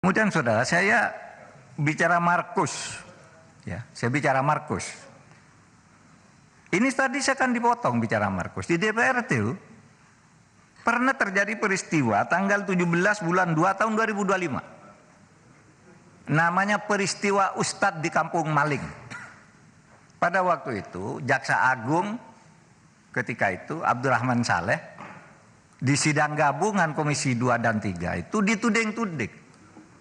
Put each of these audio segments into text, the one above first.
Kemudian saudara, saya bicara Markus. Ya, saya bicara Markus. Ini tadi saya akan dipotong bicara Markus. Di DPR itu pernah terjadi peristiwa tanggal 17 bulan 2 tahun 2025. Namanya peristiwa Ustadz di Kampung Maling. Pada waktu itu Jaksa Agung ketika itu Abdurrahman Saleh di sidang gabungan Komisi 2 dan 3 itu dituding-tuding.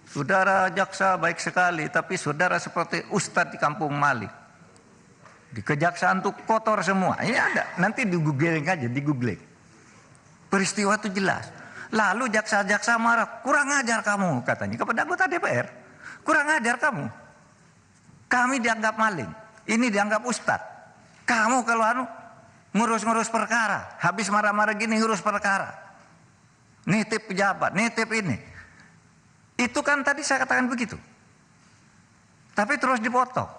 Saudara jaksa baik sekali, tapi saudara seperti Ustadz di Kampung Maling. Di kejaksaan tuh kotor semua. Ini ada, nanti di googling aja, di googling. Peristiwa itu jelas. Lalu jaksa-jaksa marah, kurang ajar kamu katanya kepada anggota DPR. Kurang ajar kamu. Kami dianggap maling, ini dianggap Ustadz. Kamu kalau ngurus-ngurus perkara, habis marah-marah gini ngurus perkara. Nitip pejabat, nitip ini. Itu kan tadi saya katakan begitu. Tapi terus dipotong.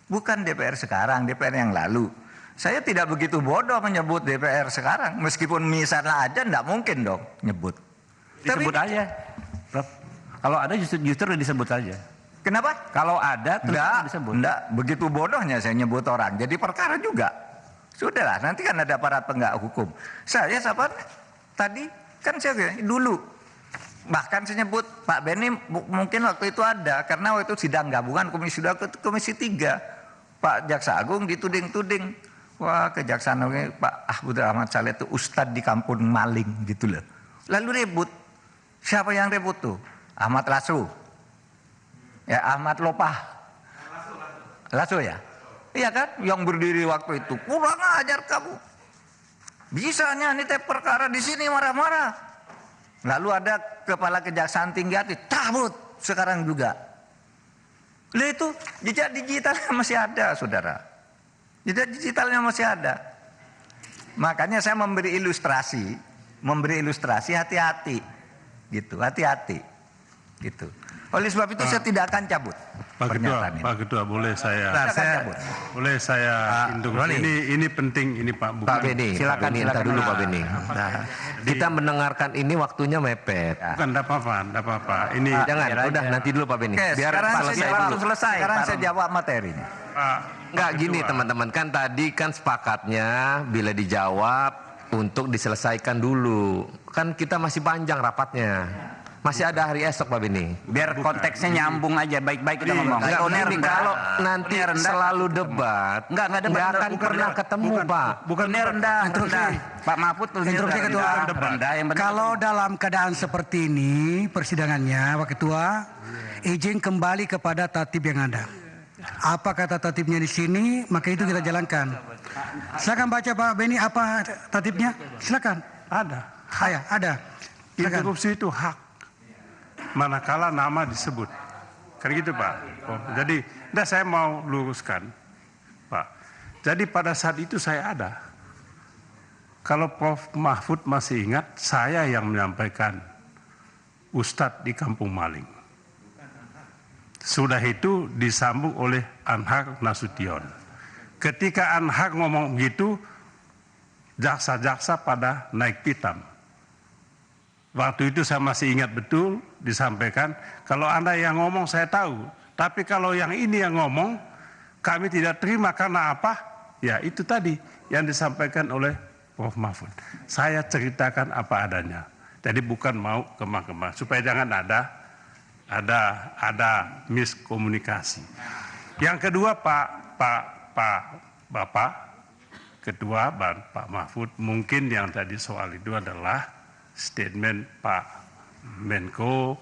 Bukan DPR sekarang, DPR yang lalu. Saya tidak begitu bodoh menyebut DPR sekarang. Meskipun misalnya aja enggak mungkin dong nyebut. Disebut tapi, aja. Prof. Kalau ada justru disebut aja. Kenapa? Kalau ada terus disebut. Enggak, begitu bodohnya saya nyebut orang. Jadi perkara juga. Sudahlah, nanti kan ada aparat penegak hukum. Saya siapa tadi kan saya dulu. Bahkan saya nyebut Pak Beni mungkin waktu itu ada. Karena waktu itu sidang gabungan Komisi 2 ke Komisi 3. Pak Jaksa Agung dituding-tuding. Wah, kejaksaan Pak Abdurrahman Saleh itu Ustadz di Kampung Maling gitu loh. Lalu ribut. Siapa yang ribut tuh? Ahmad Lasso. Ya, Ahmad Lopah. Lasso ya? Iya kan? Yang berdiri waktu itu. Kurang ajar kamu. Bisanya nitip perkara di sini marah-marah. Lalu ada kepala kejaksaan tinggi hati, cabut sekarang juga. Lalu itu jejak digitalnya masih ada, saudara. Jejak digitalnya masih ada. Makanya saya memberi ilustrasi hati-hati, gitu, hati-hati, gitu. Oleh sebab itu saya tidak akan cabut. Pak Ketua, boleh saya induk. Ini penting ini Pak. Pak Beni, silakan dulu Pak Beni. Nah, kita mendengarkan ini waktunya mepet. Bukan, enggak apa-apa. Ini jangan, udah nanti dulu Pak Beni. Oke, biar selesai. Sekarang saya jawab materinya. Enggak gini teman-teman, kan tadi kan sepakatnya bila dijawab untuk diselesaikan dulu. Kan kita masih panjang rapatnya. Masih ada hari esok Pak Beni. Biar konteksnya nyambung aja, baik-baik kita ngomong. Kalau nanti selalu debat, nggak akan pernah ketemu Pak. Bukan rendah. Pak Mahfud Instruksi Ketua. Kalau dalam keadaan seperti ini persidangannya Pak Ketua, izin kembali kepada tatib yang ada. Apa kata tatibnya di sini, maka itu kita jalankan. Silakan baca Pak Beni apa tatibnya. Silakan. ada. Ada. Silakan. Interupsi itu hak. Manakala nama disebut. Kan gitu Pak. Jadi saya mau luruskan Pak. Jadi pada saat itu saya ada. Kalau Prof Mahfud masih ingat, saya yang menyampaikan Ustadz di Kampung Maling. Sudah itu disambung oleh Anhar Nasution. Ketika Anhar ngomong gitu, jaksa-jaksa pada naik pitam. Waktu itu saya masih ingat betul disampaikan, kalau Anda yang ngomong saya tahu, tapi kalau yang ini yang ngomong kami tidak terima karena apa? Ya itu tadi yang disampaikan oleh Prof Mahfud. Saya ceritakan apa adanya. Jadi bukan mau kemah-kemah supaya jangan ada miskomunikasi. Yang kedua Bapak Ketua Pak Mahfud, mungkin yang tadi soal itu adalah statement Pak Menko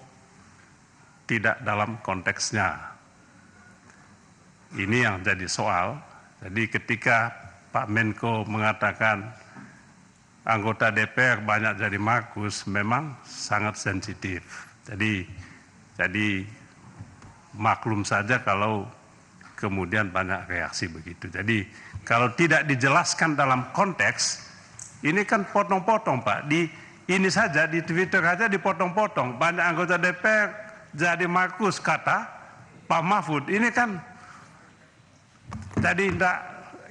tidak dalam konteksnya. Ini yang jadi soal. Jadi ketika Pak Menko mengatakan anggota DPR banyak jadi Markus, memang sangat sensitif. Jadi maklum saja kalau kemudian banyak reaksi begitu. Jadi kalau tidak dijelaskan dalam konteks, ini kan potong-potong Pak. Ini saja di Twitter aja dipotong-potong. Banyak anggota DPR jadi Markus kata Pak Mahfud. Ini kan jadi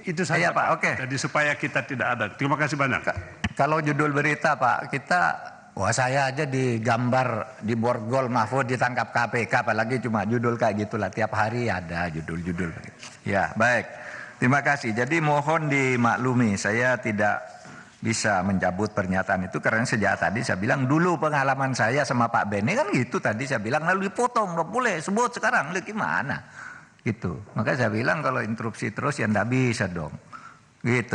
itu saja Pak. Oke. Jadi supaya kita tidak ada. Terima kasih banyak. Kalau judul berita Pak, kita Wah saya aja digambar di borgol Mahfud ditangkap KPK, apalagi cuma judul kayak gitulah, tiap hari ada judul-judul. Ya baik, terima kasih. Jadi mohon dimaklumi, saya tidak bisa mencabut pernyataan itu karena sejak tadi saya bilang dulu pengalaman saya sama Pak Beni kan gitu, tadi saya bilang lalu dipotong, nggak boleh sebut sekarang, gimana gitu. Maka saya bilang kalau interupsi terus ya nggak bisa dong, gitu.